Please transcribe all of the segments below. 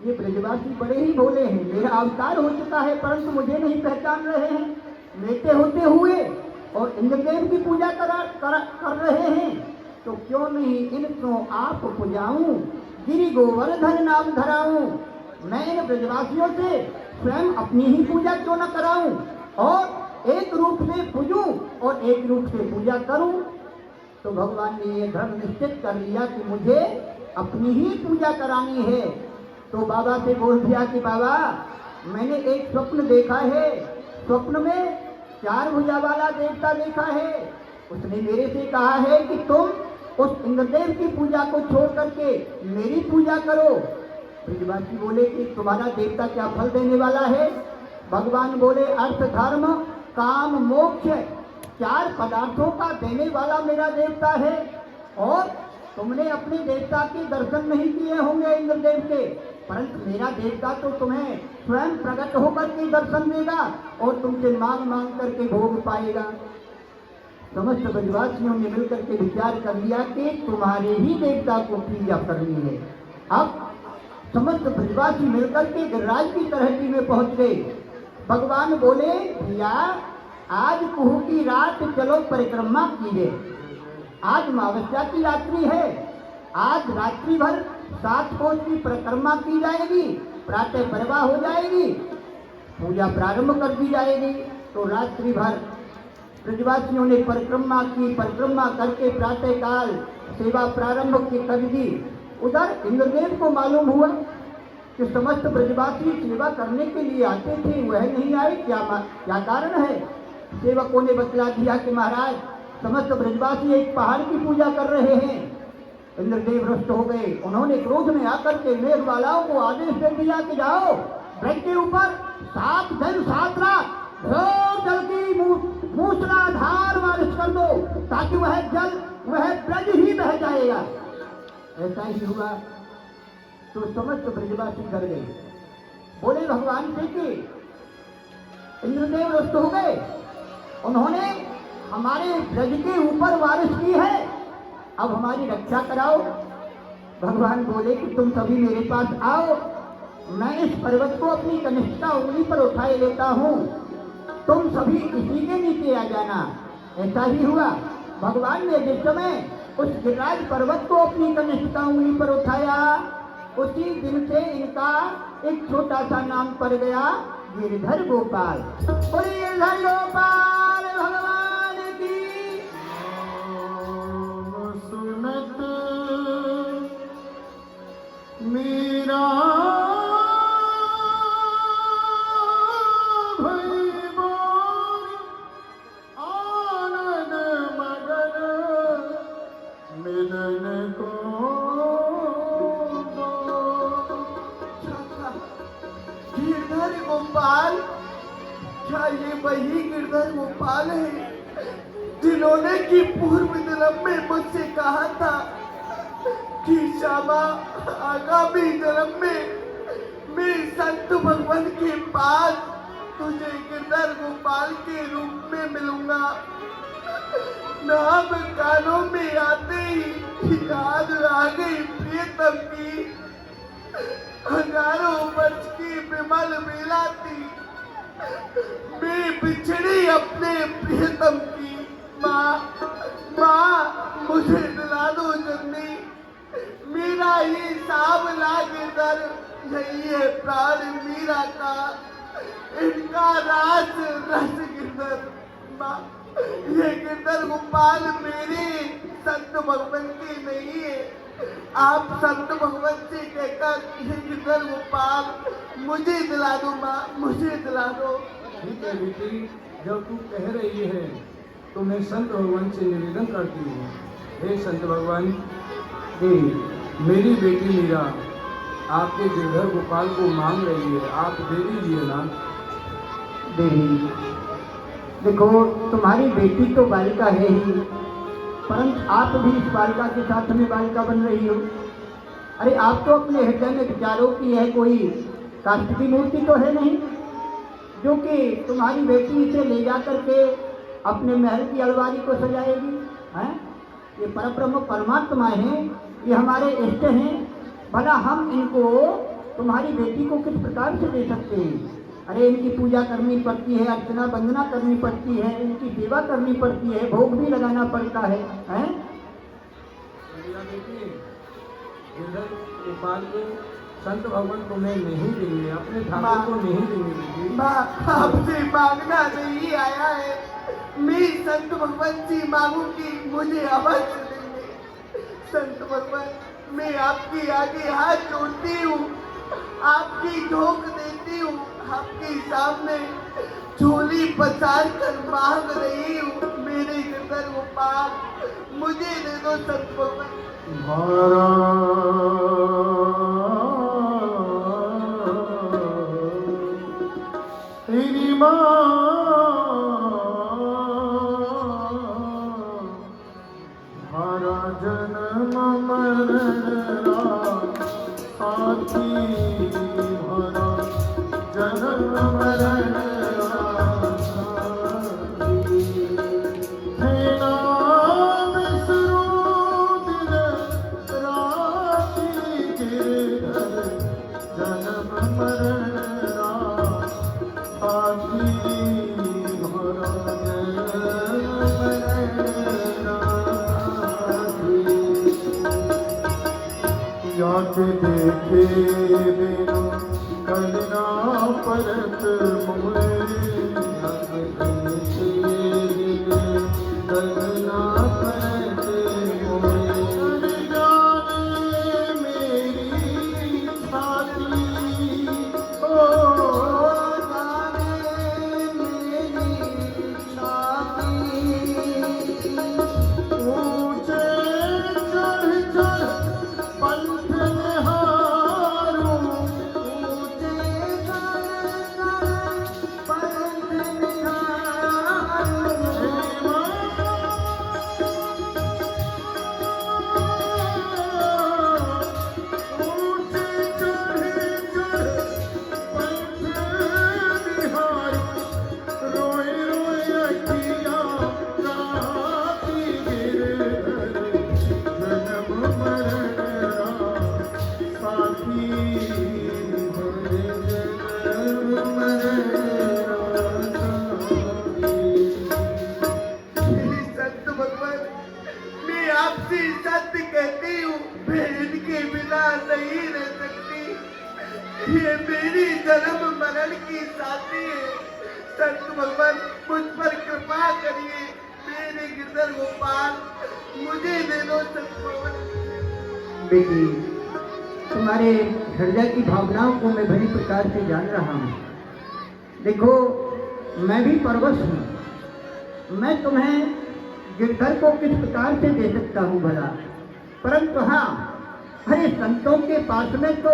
ये ब्रजवासी बड़े ही भोले हैं, मेरा अवतार हो चुका है परंतु मुझे नहीं पहचान रहे हैं। नेते होते हुए और इंद्रदेव की पूजा कर रहे हैं, तो क्यों नहीं इनको आप पुजाऊं, गिरि गोवर्धन नाम धराऊं। मैं इन ब्रजवासियों से स्वयं अपनी ही पूजा क्यों न कराऊं और एक रूप से पूजूं और एक रूप से पूजा करूं। तो भगवान ने ये धर्म निश्चित कर लिया कि मुझे अपनी ही पूजा करानी है। तो बाबा से बोल दिया कि बाबा मैंने एक स्वप्न देखा है, स्वप्न में 4 भुजा वाला देवता देखा है। उसने मेरे से कहा है कि तुम उस इंद्रदेव की पूजा को छोड़ करके मेरी पूजा करो। ब्रजवासी बोले कि तुम्हारा देवता क्या फल देने वाला है? भगवान बोले अर्थ धर्म काम मोक्ष 4 पदार्थों का देने वाला मेरा देवता है। और तुमने अपने देवता के दर्शन नहीं किए होंगे इंद्रदेव के, परंतु मेरा देवता तो तुम्हें स्वयं प्रकट होकर के दर्शन देगा और तुमसे मांग मांग करके भोग पाएगा। समस्त ब्रजवासियों ने मिलकर के विचार कर लिया कि तुम्हारे ही देवता को पूजा करनी है। अब समस्त ब्रजवासी मिलकर के गिरिराज की तरहटी में पहुंच गए। भगवान बोले भैया आज कुहू की रात चलो परिक्रमा कीजिए। आज अमावस्या की रात्रि है, आज रात्रि भर 7 कोस की परिक्रमा की जाएगी, प्रातः प्रवाह हो जाएगी, पूजा प्रारंभ कर दी जाएगी। तो रात्रि भर ब्रजवासियों ने परिक्रमा की, परिक्रमा करके प्रातः काल सेवा प्रारंभ की कर दी। उधर इंद्रदेव को मालूम हुआ कि समस्त ब्रजवासी सेवा करने के लिए आते थे, वह नहीं आए, क्या कारण है? सेवकों ने बतला दिया कि महाराज समस्त ब्रजवासी एक पहाड़ की पूजा कर रहे हैं। इंद्रदेव रुष्ट हो गए, उन्होंने क्रोध में आकर के मेघवालाओं को आदेश दे दिया कि जाओ ब्रज के ऊपर 7 दिन 7 रात घोर जल की मूसलाधार बारिश कर दो ताकि वह ब्रज ही बह जाएगा। ऐसा ही हुआ। तो समस्त ब्रजवासी डर गए, बोले भगवान से कि इंद्रदेव रुष्ट हो गए, उन्होंने हमारे ब्रज के ऊपर बारिश की है, अब हमारी रक्षा कराओ। भगवान बोले कि तुम सभी मेरे पास आओ, मैं इस पर्वत को अपनी कनिष्ठा उंगली पर उठाए लेता हूँ, तुम सभी इसी के नीचे आ जाना। ऐसा ही हुआ। भगवान ने जिस समय उस गिरिराज पर्वत को अपनी कनिष्ठा उंगली पर उठाया, उसी दिन से इनका एक छोटा सा नाम पड़ गया गिरधर गोपाल। गिरधर गोपाल भगवान की सुनत मेरा गोपाल, क्या ये वही गिरधर गोपाल है जिन्होंने कि पूर्व जन्म में मुझसे कहा था कि श्यामा आगामी जन्म में मैं संत भगवान के पास तुझे गिरधर गोपाल के रूप में मिलूंगा। नाम कानों में आते ही याद आ गई प्रियतम की हजारों वर्ष की विमल बेला थी, मैं बिछड़ी अपने प्रियतम की। माँ मुझे दिला दो जल्दी, मेरा ये सांवला गिरधर यही है प्राण मीरा का, इनका रास रस गिरधर। माँ ये गिरधर गोपाल मेरे संत भगवान के नहीं है, आप संत भगवान से कहकर ये गिरधर गोपाल मुझे दिला दो माँ, मुझे दिला दो। ठीक है बेटी, जब तू कह रही है तो मैं संत भगवान से निवेदन करती हूँ। हे संत भगवान, मेरी बेटी मीरा आपके गिरधर गोपाल को मांग रही है, आप दे दीजिए ना। देवी देखो, तुम्हारी बेटी तो बालिका है ही, परंतु आप भी इस बालिका के साथ में बालिका बन रही हो। अरे आप तो अपने हृदय में विचारों की है, कोई काष्ठ की मूर्ति तो है नहीं जो कि तुम्हारी बेटी इसे ले जा करके अपने महल की अलमारी को सजाएगी। हैं ये परब्रह्म परमात्मा हैं, ये हमारे इष्ट हैं, भला हम इनको तुम्हारी बेटी को किस प्रकार से दे सकते हैं? अरे इनकी पूजा करनी पड़ती है, अर्चना वंदना करनी पड़ती है, इनकी सेवा करनी पड़ती है, भोग भी लगाना पड़ता है, हैं? बेटी गिरधर गोपाल को संत भगवान तुम्हें नहीं देंगे, अपने ठाकुर को नहीं देंगे बेटी। आपसे मांगना नहीं आया है, मैं संत भगवान से मांगूंगी, मुझे अवश्य देंगे। संत भगवान, मैं आपके आगे हाथ जोड़ती हूँ, आपकी झोंक देती हूँ, आपके सामने झोली पसार कर मांग रही हूँ, मेरे गिरधर गोपाल मुझे दे दो संत भगवान। तेरी माँ हरा जन्म मरण साथी हरा जन्म मरण के देखे बिनु कलना परत मोए कलना परत मोए जाने मेरी छाती ओ जाने मेरी छाती ऊंचे चढ़ चढ़ पंथ ये मेरी जन्म मरण की साथी है। संत भगवान मुझ पर कृपा करिए, मेरे गिरधर गोपाल मुझे दे दो संत भगवान। बेटी, तुम्हारे हृदय की भावनाओं को मैं भली प्रकार से जान रहा हूँ। देखो, मैं भी परवश हूँ, मैं तुम्हें गिरधर को किस प्रकार से दे सकता हूँ भला, परंतु हाँ, अरे संतों के पास में तो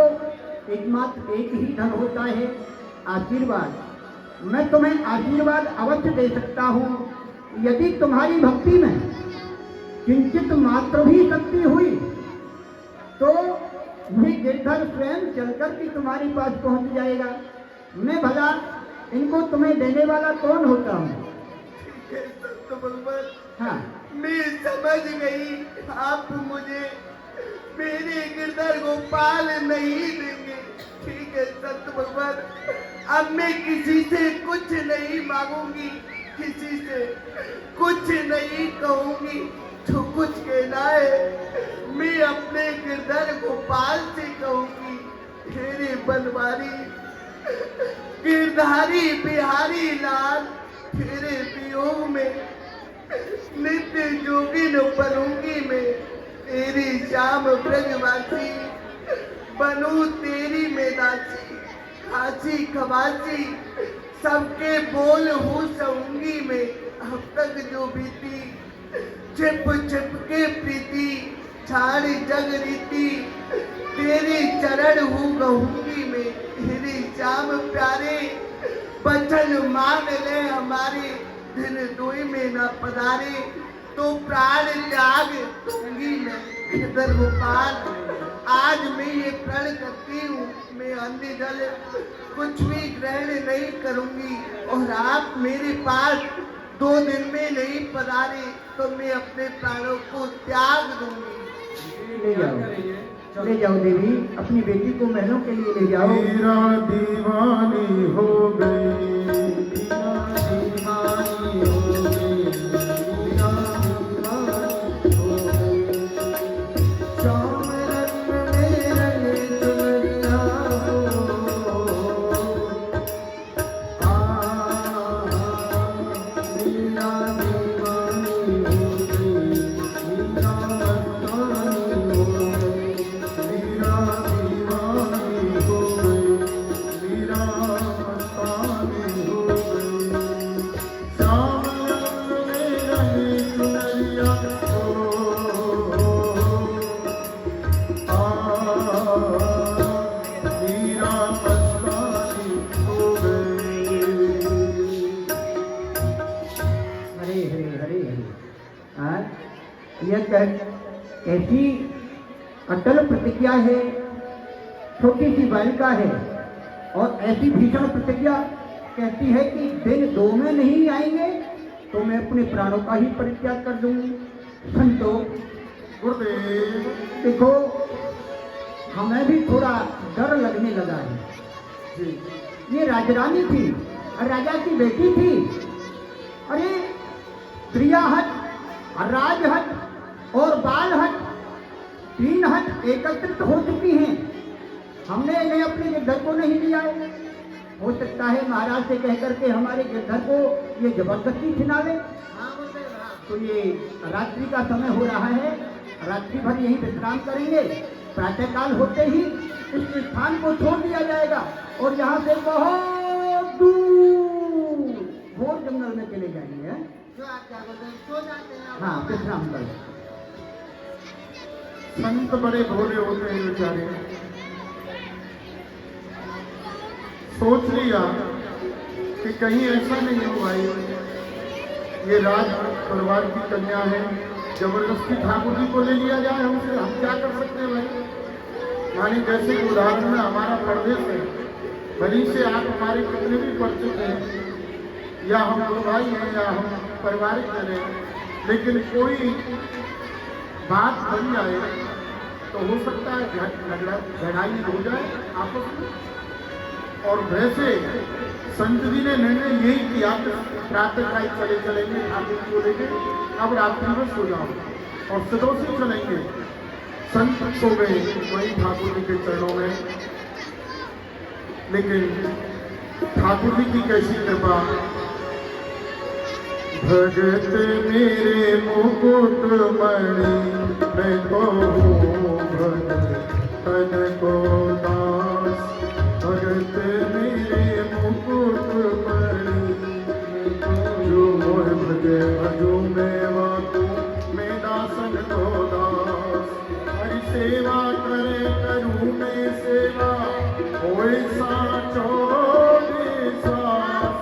एकमात्र एक ही धन होता है, आशीर्वाद। मैं तुम्हें आशीर्वाद अवश्य दे सकता हूँ, यदि तुम्हारी भक्ति में किंचित मात्र भी शक्ति हुई तो मैं गिरधर स्वयं चलकर के तुम्हारे पास पहुंच जाएगा। मैं भला इनको तुम्हें देने वाला कौन होता हूँ? संत भगवान, हाँ, मैं समझ गई, आप मुझे मेरे गिरधर गोपाल नहीं देंगे। ठीक है संत भगवान, अब मैं किसी से कुछ नहीं मांगूंगी, किसी से कुछ नहीं कहूंगी। जो कुछ कहना है मैं अपने गिरधर गोपाल से कहूंगी। तेरे बनवारी गिरधारी बिहारी लाल, तेरे वियोग में नित्य जोगिन बनूंगी मैं। तेरी श्याम ब्रजवासी बनू, तेरी में दासी, खासी खवासी सबके बोल हूँ सहूंगी मैं। अब तक जो बीती छिप छिप के प्रीति छाड़ जग रीति, तेरी चरण हूँ कहूंगी मैं। तेरी श्याम प्यारे बचन मान ले हमारे, दिन दोई में न पधारे तो प्राण त्याग दूंगी मैं। गिरधर गोपाल, आज मैं ये प्रण करती हूँ, मैं अन्न जल कुछ भी ग्रहण नहीं करूंगी, और आप मेरे पास 2 दिन में नहीं पधारे तो मैं अपने प्राणों को त्याग दूंगी। क्या करेंगे? ले जाओ देवी, अपनी बेटी को महलों के लिए ले जाओ। मीरा दीवानी हो गई, मीरा दीवानी हो गई, मीरा दीवानी हो गई। श्याम रंग में रंगे चुनरिया हो, मीरा दीवानी हो गई, मीरा मस्तानी हो गई, मीरा दीवानी हो गई, मीरा मस्तानी हो गई। श्याम रंग में रंगे चुनरिया हो, मीरा मस्तानी हो गई। हरे हरे हरे हरे। यह ऐसी अटल प्रतिज्ञा है, छोटी सी बालिका है, और ऐसी भीषण प्रतिज्ञा कहती है कि दिन दो में नहीं आएंगे तो मैं अपने प्राणों का ही परित्याग कर दूंगी। संतो, गुरुदेव देखो, हमें भी थोड़ा डर लगने लगा है। जी, ये राजरानी थी, राजा की बेटी थी। अरे प्रिया हट, राजहट और बाल हट, तीन हट एकत्रित हो चुकी हैं। हमने इन्हें अपने गिरधर को नहीं लिया है। हो सकता है महाराज से कह करके हमारे गिरधर को ये जबरदस्ती छिना ले। तो ये रात्रि का समय हो रहा है, रात्रि भर यहीं विश्राम करेंगे। प्रातःकाल होते ही इस स्थान को छोड़ दिया जाएगा और यहाँ से बहुत दूर घोर जंगल में चले जाएंगे। हैं? हाँ, विश्राम करो। संत बड़े भोले होते हैं बेचारे। सोच लिया कि कहीं ऐसा नहीं हुआ ये राज परिवार की कन्या है, जबरदस्ती ठाकुर जी को ले लिया जाए। हमसे हम क्या कर सकते हैं भाई? मानी जैसे कि उदाहरण में हमारा परदेश है, भली से आप हमारे कितने भी पढ़ चुके हैं, या हम दो भाई हैं या हम पारिवारिक जन हैं, लेकिन कोई बात बन जाए तो हो सकता है लड़ाई हो जाए आपस में। और वैसे संत जी ने निर्णय यही किया कि प्रातःकाल चले चलेंगे ठाकुर को लेके, अब रात्रि में सो जाओ और सदोसी चलेंगे। संत सो गए वही ठाकुर जी के चरणों में। लेकिन ठाकुर जी की कैसी कृपा, भगत मेरे मुकुट मणि मैं तो हूँ भगत तन को दास। भगत मेरे मुकुट मणि जो मोह भजे भजो मैं वाकू मैं दासन को दास। हरि सेवा करे करूँ मैं सेवा होए साचो विश्वास।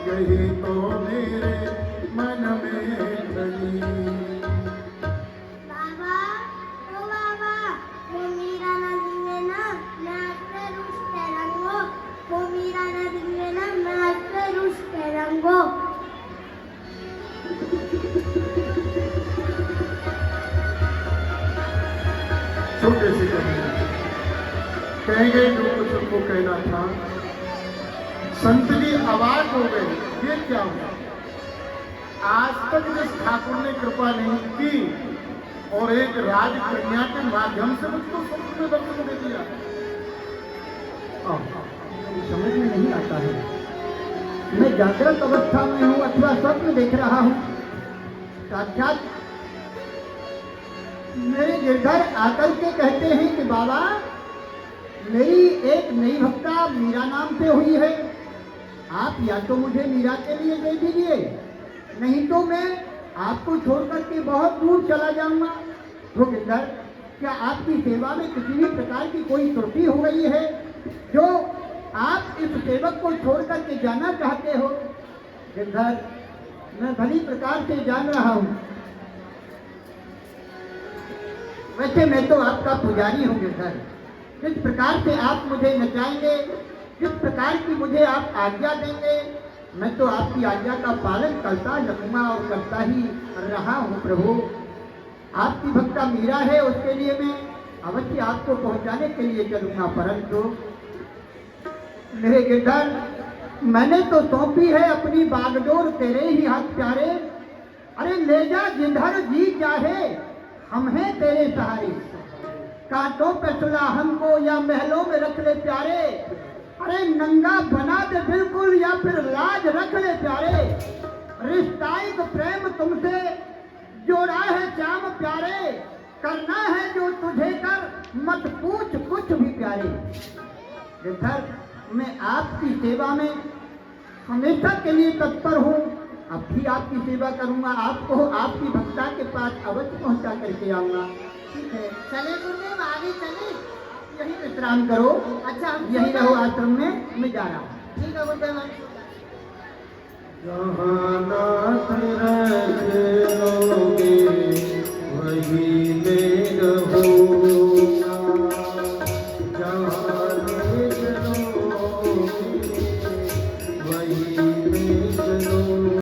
यही तो मेरे मन में धनी। बाबा, ओ बाबा, वो मीरा नदी में ना मैं आपसे रुष्ट रंगो। वो मीरा नदी में ना मैं आपसे रुष्ट रंगो। छोटे से कहेंगे जो कुछ उनको कहना था। संत जी आवाज हो गए, ये क्या हुआ? आज तक जिस ठाकुर ने कृपा नहीं की और एक राजकन्या के माध्यम से मुझको स्वप्न में दर्शन दे दिया। समझ में नहीं आता है, मैं जागृत अवस्था में हूँ अथवा स्वप्न देख रहा हूँ। साक्षात मेरे गिरधर आकर के कहते हैं कि बाबा, मेरी एक नई भक्ता मीरा नाम से हुई है, आप या तो मुझे मीरा के लिए दे दीजिए, नहीं तो मैं आपको छोड़ करके बहुत दूर चला जाऊंगा। तो गिरधर, क्या आपकी सेवा में किसी भी प्रकार की कोई त्रुटि हो गई है जो आप इस सेवक को छोड़ करके जाना चाहते हो? गिरधर, मैं भली प्रकार से जान रहा हूँ, वैसे मैं तो आपका पुजारी हूँ गिरधर। जिस प्रकार से आप मुझे नचाएंगे, जिस प्रकार की मुझे आप आज्ञा देंगे, मैं तो आपकी आज्ञा का पालन करता रहूँगा और करता ही रहा हूँ प्रभु। आपकी भक्ता मीरा है, उसके लिए मैं अवश्य आपको पहुंचाने के लिए चलूंगा, परंतु मेरे गिरधर, मैंने तो सौंपी है अपनी बागडोर तेरे ही हाथ प्यारे। अरे ले जा जिधर जी चाहे, हम हैं तेरे सहारे। कांटों पे सुला हमको या महलों में रख ले प्यारे। अरे नंगा बना दे बिल्कुल या फिर लाज रख ले प्यारे। रिश्ता एक प्रेम तुमसे जोड़ा है श्याम प्यारे। करना है जो तुझे कर, मत पूछ कुछ भी प्यारे। गिरधर, मैं आपकी सेवा में हमेशा के लिए तत्पर हूँ। अब भी आपकी सेवा करूँगा, आपको आपकी भक्ता के पास अवश्य पहुँचा करके आऊँगा। ठीक है, चले गुरुदेव, आगे चले, यही विश्राम करो। अच्छा, यही रहो आश्रम में, मैं जा रहा हूँ। ठीक है गुरुदेव। जहाँ नाथ रखे